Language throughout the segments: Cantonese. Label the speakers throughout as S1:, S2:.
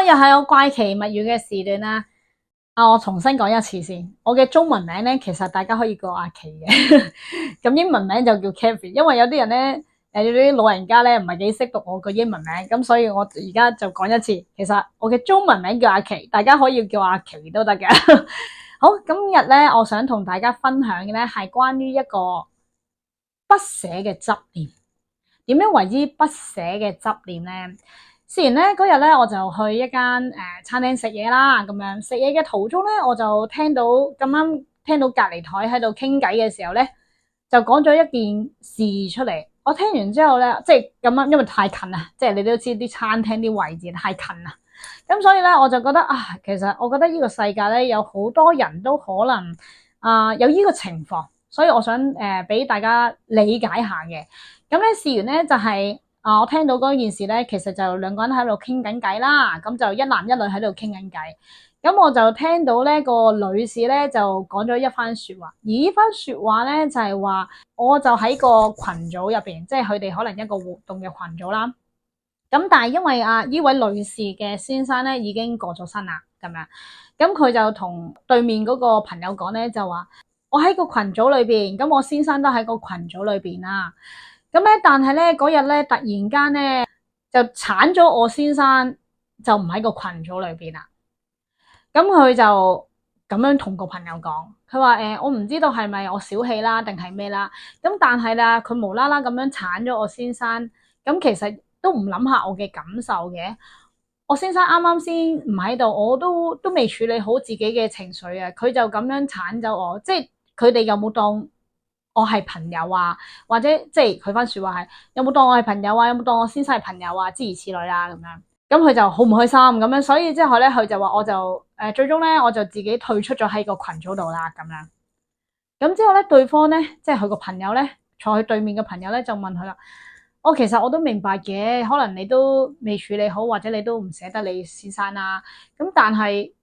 S1: 又係我怪奇物語嘅時段啦。我重新講一次先。我嘅中文名咧，其實大家可以叫我阿琪嘅，咁英文名就叫 Kathy。因為有啲人咧，有啲老人家咧唔係幾識讀我個英文名，咁所以我而家就講一次。其實我嘅中文名叫阿琪，大家可以叫我阿琪都得嘅。好，今日咧，我想同大家分享嘅咧係關於一個不捨嘅執念。點樣為之不捨嘅執念咧？事緣咧嗰日咧，我就去一間餐廳食嘢啦。咁樣食嘢嘅途中咧，我就聽到咁啱聽到隔離台喺度傾偈嘅時候咧，就講咗一件事出嚟。我聽完之後咧，即係咁啱，因為太近啦，即係你都知啲餐廳啲位置太近啦。咁所以咧，我就覺得其實我覺得呢個世界咧有好多人都可能有呢個情況，所以我想俾大家理解下嘅。咁咧事緣咧就係我聽到嗰件事咧，其實就兩個人喺度傾緊偈啦，咁就一男一女喺度傾緊偈。咁我就聽到咧個女士咧就講咗一番說話，而呢番說話咧就係話，我就喺個群組入邊，即係佢哋可能一個活動嘅群組啦。咁但係因為呢位女士嘅先生咧已經過咗身啦，咁樣，咁佢就同對面嗰個朋友講咧，就話我喺個群組裏邊，咁我先生都喺個群組裏邊啦。咁咧，但係咧嗰日咧突然間咧就鏟咗我先生，就唔喺個群組裏邊啦。咁佢就咁樣同個朋友講，佢話我唔知道係咪我小氣啦，定係咩啦？咁但係啦，佢無啦啦咁樣鏟咗我先生，咁其實都唔諗下我嘅感受嘅。我先生啱啱先唔喺度，我都未處理好自己嘅情緒啊，佢就咁樣鏟走我，即係佢哋有冇當我係朋友啊？或者即係佢番說話係有冇當我係朋友啊？有冇當我先生係朋友啊？諸如此類啦，咁樣。咁佢就好唔開心咁樣，所以之後咧，佢就話我就最終咧，我就自己退出咗喺個群組度啦，咁樣。咁之後咧，對方咧，即係佢個朋友咧，坐喺對面嘅朋友咧，就問佢啦。其實我都明白嘅，可能你都未處理好，或者你都唔捨得你先生啦。咁但係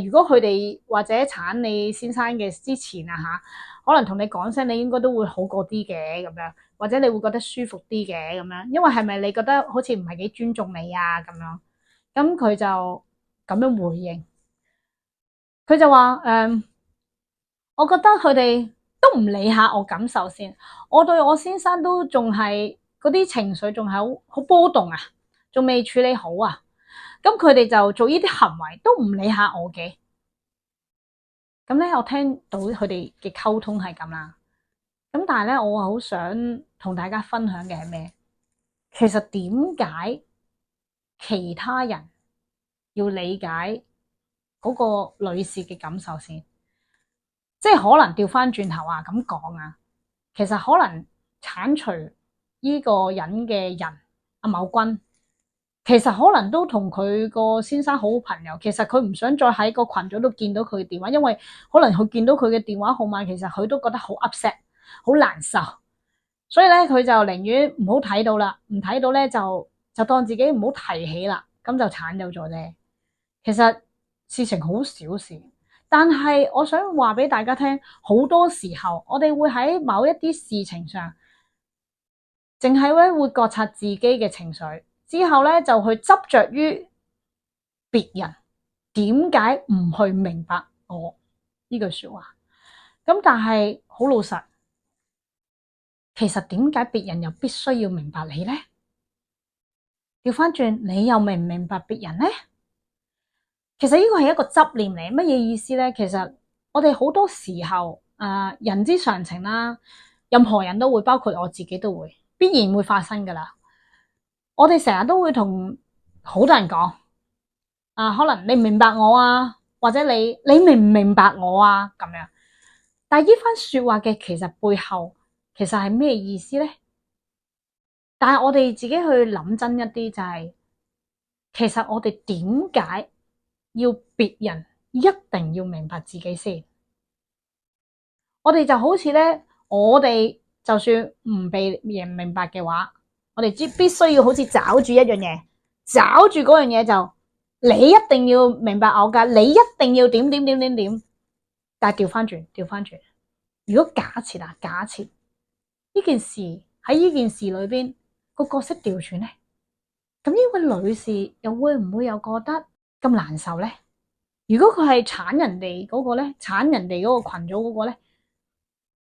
S1: 如果佢哋或者鏟你先生嘅之前啊吓，可能同你講聲，你應該都會好過啲嘅咁樣，或者你會覺得舒服啲嘅咁樣。因為係咪你覺得好似唔係幾尊重你啊咁樣？咁佢就咁樣回應，佢就話我覺得佢哋都唔理下我感受先，我對我先生都仲係嗰啲情緒仲係好波動啊，仲未處理好啊。咁佢哋就做呢啲行為都唔理下我嘅。咁咧，我聽到佢哋嘅溝通係咁啦。咁但係咧，我好想同大家分享嘅係咩？其實點解其他人要理解嗰個女士嘅感受先？即係可能調翻轉頭咁講啊，其實可能鏟除呢個人嘅人阿某君，其實可能都同佢個先生好好朋友。其實佢唔想再喺個群組度見到佢嘅電話，因為可能佢見到佢嘅電話號碼，其實佢都覺得好 upset，好難受。所以咧，佢就寧願唔好睇到啦，唔睇到咧就當自己唔好提起啦，咁就鏟走咗啫。其實事情好小事。但係我想話俾大家聽，好多時候我哋會喺某一啲事情上，淨係咧會覺察自己嘅情緒，之後咧就去執着於別人點解唔去明白我呢句說話。咁但係好老實，其實點解別人又必須要明白你呢？調翻轉，你又明唔明白別人呢？其實呢個係一個執念嚟，乜嘢意思咧？其實我哋好多時候人之常情啦，任何人都會，包括我自己都會，必然會發生噶啦。我哋成日都會同好多人講可能你唔明白我啊，或者你明唔明白我啊咁樣。但係呢番說話嘅其實背後其實係咩意思咧？但係我哋自己去諗真一啲，就係其實我哋點解要別人一定要明白自己先？我哋就好似咧，我哋就算唔被人明白嘅話，我哋必須要好似找住一樣嘢，找住嗰樣嘢就你一定要明白我噶，你一定要點點點點點。但係調翻轉，如果假設呢件事喺呢件事裏邊個角色調轉咧，咁呢位女士又會唔會有覺得咁難受咧？如果佢係鏟人哋嗰個咧，鏟人哋嗰個群組嗰個咧，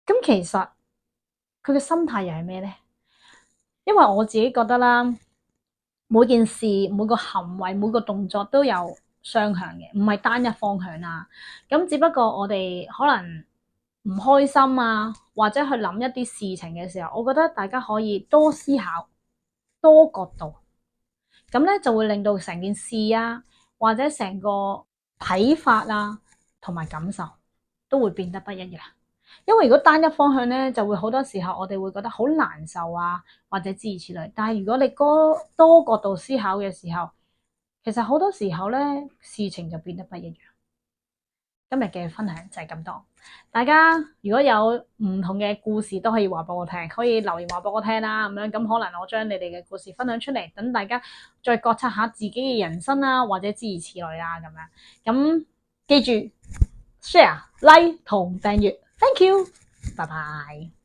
S1: 咁其實佢嘅心態又係咩咧？因為我自己覺得啦，每件事、每個行為、每個動作都有雙向嘅，唔係單一方向啊。咁只不過我哋可能唔開心啊，或者去諗一啲事情嘅時候，我覺得大家可以多思考、多角度，咁咧就會令到成件事啊，或者成個睇法啊，同埋感受都會變得不一樣。因為如果單一方向咧，就會好多時候我哋會覺得好難受啊，或者諸如此類。但係如果你多角度思考嘅時候，其實好多時候咧，事情就變得不一樣。今日嘅分享就係咁多，大家如果有唔同嘅故事都可以話俾我聽，可以留言話俾我聽啦，咁樣咁可能我將你哋嘅故事分享出嚟，等大家再覺察下自己嘅人生啊，或者諸如此類啦，咁樣咁記住 share、like 同訂閱，thank you，拜拜。